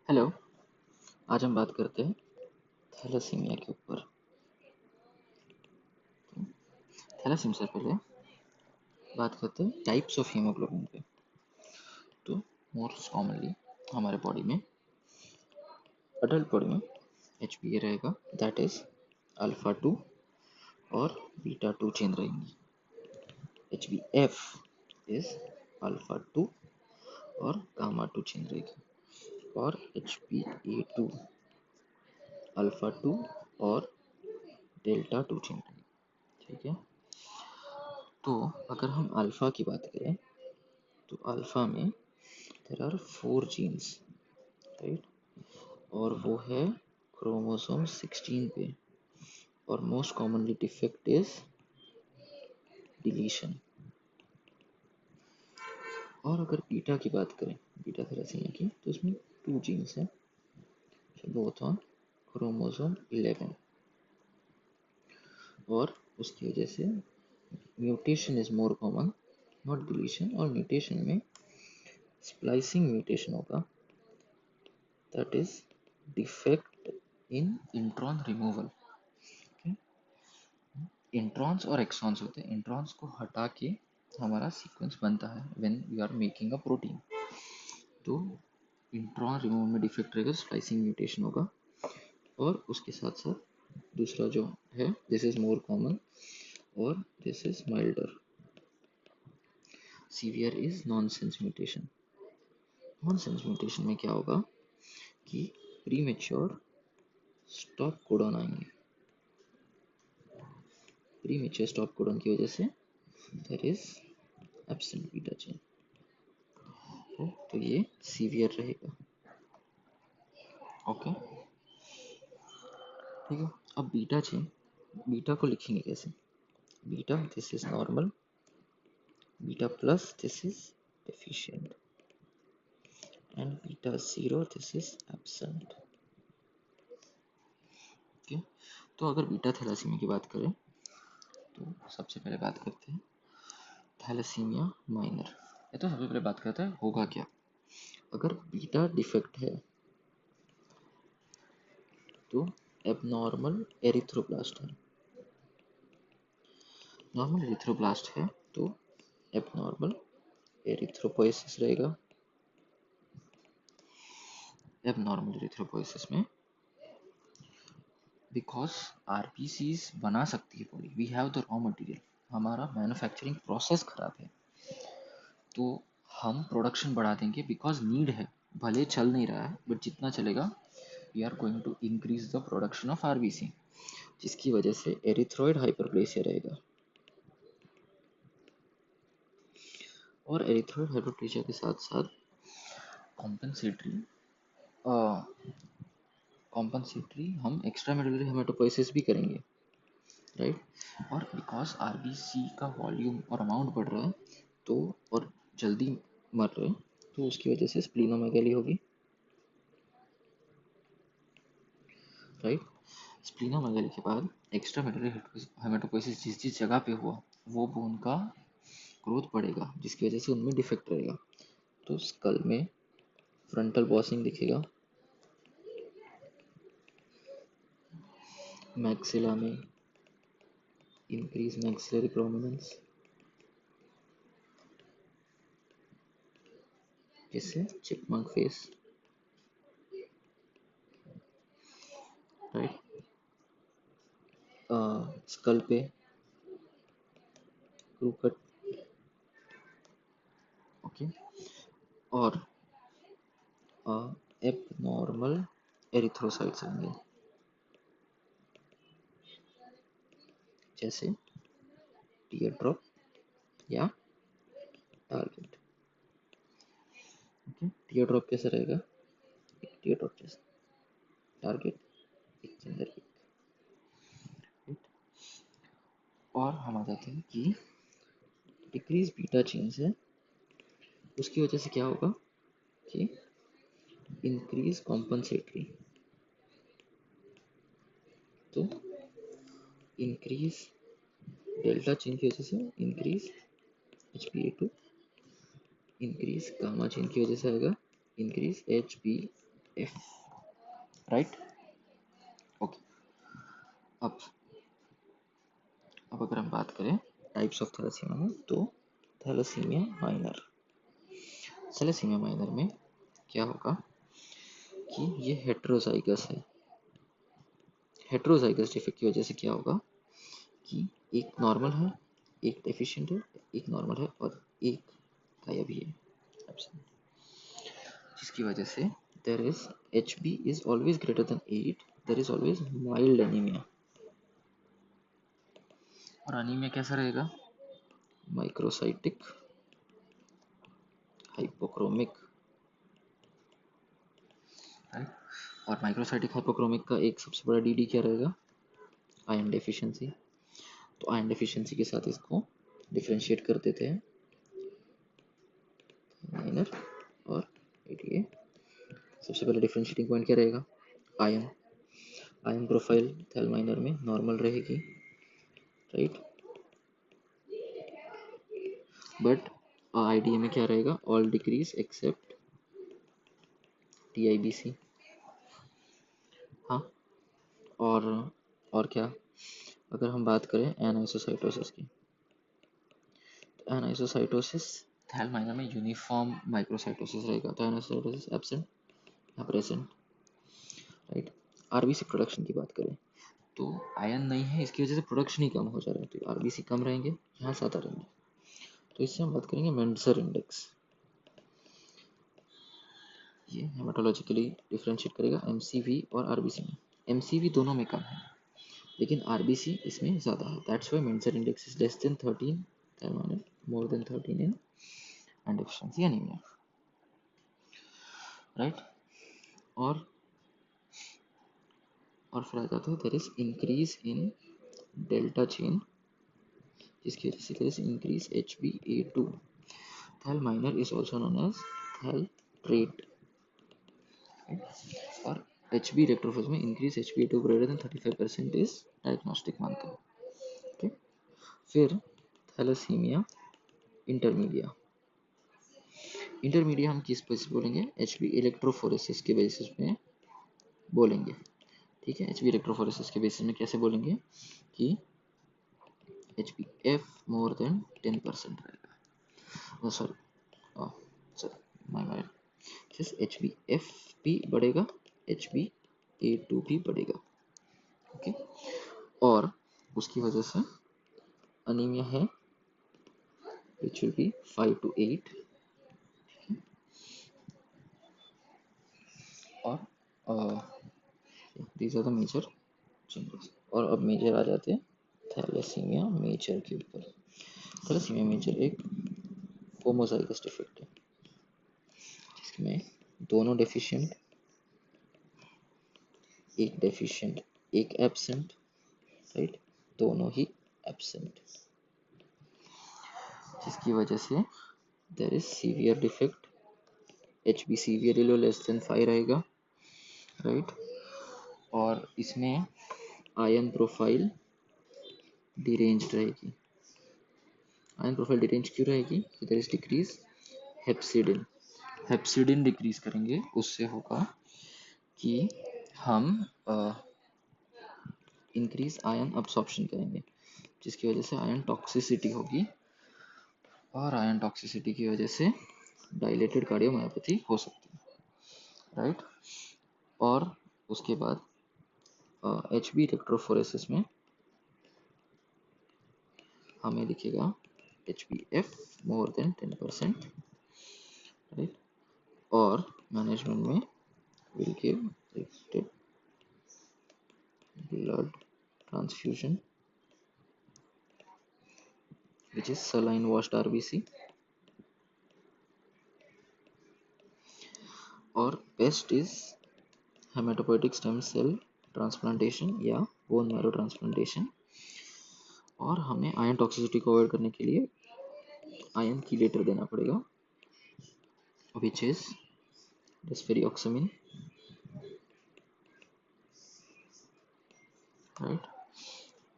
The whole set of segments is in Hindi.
हेलो। आज हम बात करते हैं थैलेसीमिया के ऊपर। थैलेसीमिया से पहले बात करते हैं टाइप्स ऑफ हीमोग्लोबिन पे। तो मोस्ट कॉमनली हमारे बॉडी में, अडल्ट बॉडी में HbA रहेगा, दैट इज अल्फा 2 और बीटा 2 चेन रहेंगी। HbF इज अल्फा 2 और गामा 2 चेन रहेगी। और HbA2 अल्फा 2 और डेल्टा 2 चेन रहेगी। ठीक है। तो अगर हम अल्फा की बात करें तो अल्फा में देयर आर 4 जीन्स, राइट, और वो है क्रोमोसोम 16 पे। और most commonly defect is deletion. और अगर बीटा की बात करें, बीटा थैलेसीमिया की, तो उसमें 2 जीन्स हैं, बोथ ऑन क्रोमोसोम 11। और उसकी वजह से mutation is more common, not deletion. और म्यूटेशन में स्प्लाइसिंग म्यूटेशन होगा, that is defect in intron removal. Introns और एक्सॉन्स होते हैं। इंट्रॉन्स को हटा के हमारा सीक्वेंस बनता है when we are making a protein. तो इंट्रॉन रिमूवल में डिफेक्ट रहेगा, स्प्लाइसिंग म्यूटेशन होगा। और उसके साथ साथ दूसरा जो है, दिस इज मोर कॉमन और this is milder. Severe is nonsense mutation. Nonsense mutation में क्या होगा कि प्रीमेच्योर स्टॉप कोडॉन आएंगे। प्रीमेच्योर स्टॉप कोडॉन की वजह से there is absent beta chain. तो ये सीवियर रहेगा। ओके, ठीक है। अब बीटा चेन, बीटा को लिखेंगे कैसे? Beta, this is normal, beta plus, this is deficient, and beta 0, this is absent. Okay, तो अगर बीटा थैलेसीमिया की बात करें तो सबसे पहले बात करते हैं थैलेसीमिया माइनर। ये तो सबसे पहले बात करते हैं होगा क्या अगर बीटा डिफेक्ट है। तो एबनॉर्मल एरिथ्रोब्लास्ट है। नॉर्मल एरिथ्रोब्लास्ट है तो एबनॉर्मल एरिथ्रोपोइसिस रहेगा। एबनॉर्मल एरिथ्रोपोइसिस में बिकॉज आरबीसीज बना सकती है body, we have the raw material, हमारा मैन्युफैक्चरिंग प्रोसेस खराब है, तो हम प्रोडक्शन बढ़ा देंगे बिकॉज नीड है। भले चल नहीं रहा है बट जितना चलेगा we are going to increase the production of RBC, जिसकी वजह से एरिथ्रॉइड हाइपरप्लेसिया रहेगा। और एरिथ्रॉइड हाइपरप्लेसिया के साथ साथ कॉम्पनसेटरी हम एक्स्ट्रा मेडुलरी हेमेटोपोइसिस भी करेंगे, राइट। और बिकॉज आरबीसी का वॉल्यूम और अमाउंट बढ़ रहा है तो, और जल्दी मर रहे हैं, तो उसकी वजह से स्प्लीनोमेगेली होगी, राइट। स्प्लीनोमेगेली के बाद एक्स्ट्रा मेडुलरी हेमेटोपोइसिस जिस जिस जगह पे हुआ वो बोन का ग्रोथ बढ़ेगा, जिसकी वजह से उनमें डिफेक्ट रहेगा। तो स्कल में फ्रंटल बॉसिंग दिखेगा, मैक्सिला में इंक्रीज मैक्सिलरी प्रोमिनेंस, जिससे चिपमंक फेस, राइट। स्कल पे क्रू कट, ओके। और एबनॉर्मल एरिथ्रोसाइट्स आएंगे, जैसे टीयर ड्रॉप या टारगेट। ओके, टीयर ड्रॉप कैसे रहेगा? एक टीयर ड्रॉप जैसा, टारगेट एक के अंदर एक, राइट। और हम आ जाते हैं कि डिक्रीज बीटा चेन्स है, उसकी वजह से क्या होगा कि इंक्रीज कॉम्पनसेटरी, तो इंक्रीज डेल्टा चेन की वजह से increase HbA2, increase gamma chain की वजह से आएगा increase HbF, F, right. Okay, अब अगर हम बात करें टाइप्स ऑफ थैलेसीमिया में, तो थैलेसीमिया माइनर, थैलेसीमिया माइनर में क्या होगा कि ये हेट्रोजाइगस है। हेट्रोजाइगस डिफेक्ट की वजह से क्या होगा कि एक नॉर्मल है, एक डेफिशिएंट है, एक नॉर्मल है और एक गायब ही है, absent, जिसकी वजह से there is HB is always greater than 8, there is always mild anaemia. और एनीमिया कैसा रहेगा? Microcytic hypochromic, right. और माइक्रोसाइटिक हाइपोक्रोमिक का एक सबसे बड़ा DD क्या रहेगा? Iron deficiency. तो आयरन डेफिशिएंसी के साथ इसको डिफरेंशिएट कर देते हैं माइनर और ADA। सबसे पहले डिफरेंशिएटिंग पॉइंट क्या रहेगा? Iron, iron profile thal minor में नॉर्मल रहेगी, राइट। बट IDA में क्या रहेगा? All decrease except TIBC। हाँ, और क्या, अगर हम बात करें एनाइसोसाइटोसिस की, तो एनाइसोसाइटोसिस थैल माइनर में यूनिफॉर्म माइक्रोसाइटोसिस रहेगा, तो एनाइसोसाइटोसिस एब्सेंट या प्रेजेंट, राइट। RBC प्रोडक्शन की बात करें तो आयन नहीं है, इसकी वजह से प्रोडक्शन ही कम हो जा रहा है, तो RBC कम रहेंगे, यहाँ ज़्यादा रहेंगे। तो इससे हम बात करेंगे मेंडसर इंडेक्स। ये हेमाटोलॉजिकली डिफरेंशिएट करेगा MCV और RBC में। MCV दोनों में कम है, लेकिन RBC इसमें ज़्यादा है, that's why Mentzer index is less than 13, more than 13 in and deficiency anaemia, right. और फिर आ जाता है there is increase in delta chain, जिसकी वजह से there is increase HbA2। Thal minor is also known as thal trait, और HB इलेक्ट्रोफिल्स में increase HbA2 greater than 35% is diagnostic मानते हैं, ओके। फिर थैलेसीमिया इंटरमीडिया, इंटरमीडिया हम किस बेसिस बोलेंगे? HB इलेक्ट्रोफोरेसिस के बेसिस पे बोलेंगे, ठीक है। HB इलेक्ट्रोफोरेसिस के बेसिस में कैसे बोलेंगे कि HbF मोर देन 10% रहेगा, सॉरी माय बैड, सिर्फ HbF भी बढ़ेगा, HbA2 भी बढ़ेगा, ओके। और उसकी वजह से अनीमिया है which will be 5 to 8, और these are the major changes। और अब मेजर आ जाते हैं थैलेसीमिया मेजर के ऊपर। थैलेसीमिया मेजर एक होमोजाइगस डिफेक्ट है, जिसमें दोनों डेफिशिएंट, एक डेफिशिएंट एक एब्सेंट, राइट, दोनों ही एब्सेंट, जिसकी वजह से there is severe defect. HB severely low less than 5 रहेगा, राइट। और इसमें आयन प्रोफाइल डिरेंज्ड रहेगी। आयन प्रोफाइल डिरेंज क्यों रहेगी? There is decrease hepcidin, hepcidin decrease करेंगे, उससे होगा कि हम इंक्रीज आयन अब्सॉर्प्शन करेंगे, जिसकी वजह से आयन टॉक्सिसिटी होगी, और आयन टॉक्सिसिटी की वजह से डायलेटेड कार्डियोमायोपैथी हो सकती है, राइट। और उसके बाद HB इलेक्ट्रोफोरेसिस में हमें दिखेगा HbF मोर देन 10%, राइट। और मैनेजमेंट में will give repeated blood transfusion which is saline washed RBC, और best is haematopoietic stem cell transplantation या बोन मैरो ट्रांसप्लांटेशन। और हमें आयन टॉक्सिसिटी को अवॉइड करने के लिए आयन कीलेटर देना पड़ेगा, विच इज डिस्फेरिऑक्सामिन, राइट।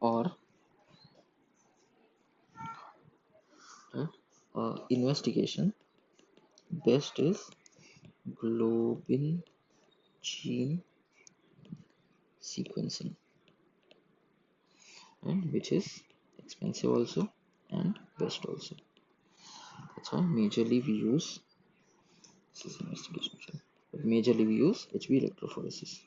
और investigation best is globin gene sequencing, and which is expensive also and best also. That's why majorly we use, this is investigation cell, but majorly we use HB electrophoresis,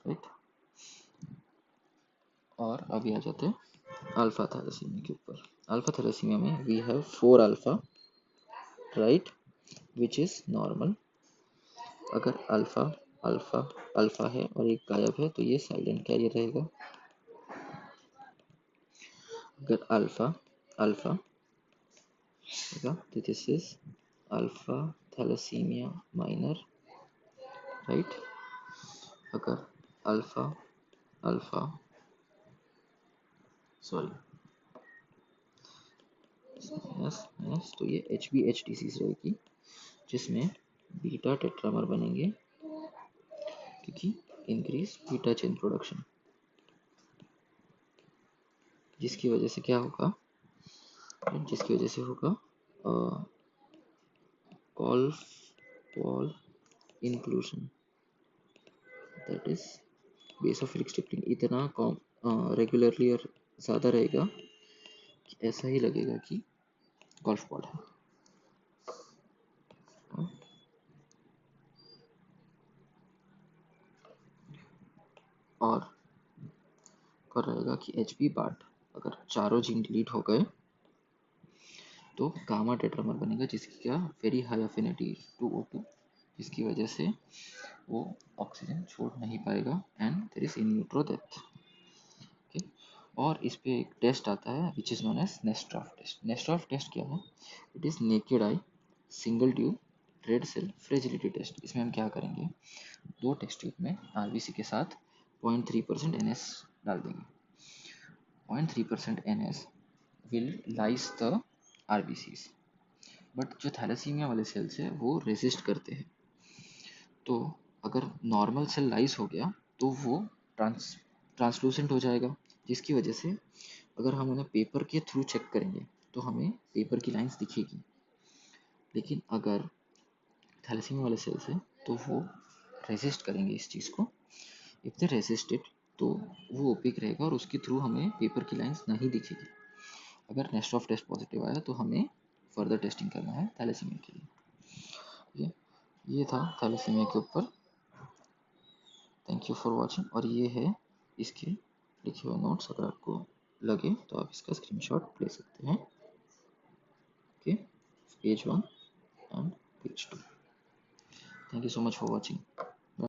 right? और अभी आ जाते हैं अल्फा थैलेसीमिया के ऊपर। अल्फा थैलेसीमिया में we have 4 alpha, right, which is normal. अगर अल्फा अल्फा अल्फा है और एक गायब है तो ये साइलेंट कैरियर रहेगा। अगर अल्फा अल्फा रहेगा तो this is alpha thalassaemia minor, right. अगर अल्फा अल्फा सॉरी यस तो ये HbH डिसीज रहेगी, जिसमें बीटा टेट्रामर बनेंगे क्योंकि इंक्रीज बीटा चेन प्रोडक्शन, जिसकी वजह से क्या होगा, जिसकी वजह से होगा call inclusion, that is base of restricting इतना रेगुलरली और ज़्यादा रहेगा कि ऐसा ही लगेगा कि गोल्फ बॉल है। और कर रहेगा कि HB पार्ट अगर चारों जीन डिलीट हो गए तो गामा टेट्रामर बनेगा, जिसकी क्या वेरी हाई अफिनिटी 2O2, जिसकी वजह से वो ऑक्सीजन छोड़ नहीं पाएगा and there is in utero death. Okay, और इस पे एक टेस्ट आता है which is known as NESTROFT test. NESTROFT test क्या है? It is naked eye single tube red cell fragility test. इसमें हम क्या करेंगे, 2 टेस्ट ट्यूब में RBC के साथ 0.3% NS डाल देंगे। 0.3% NS will lyse the RBCs, but जो थैलेसीमिया वाले सेल्स है वो रेजिस्ट करते हैं। तो अगर नॉर्मल सेल लाइस हो गया तो वो ट्रांसलूसेंट हो जाएगा, जिसकी वजह से अगर हम उन्हें पेपर के थ्रू चेक करेंगे तो हमें पेपर की लाइंस दिखेगी। लेकिन अगर थैलेसीमिया वाले सेल्स है तो वो रेजिस्ट करेंगे इस चीज़ को। इफ दे रेजिस्ट इट तो वो ओपिक रहेगा और उसके थ्रू हमें पेपर की लाइंस नहीं दिखेगी। अगर नेस्ट्रॉफ टेस्ट पॉजिटिव आया तो हमें फर्दर टेस्टिंग करना है थैलेसीमिया के लिए। ये था थैलेसीमिया के ऊपर। Thank you for watching. और ये है इसके लिखे हुए नोट्स, अगर आपको लगे तो आप इसका स्क्रीनशॉट ले सकते हैं। Okay, page 1 and page 2। Thank you so much for watching.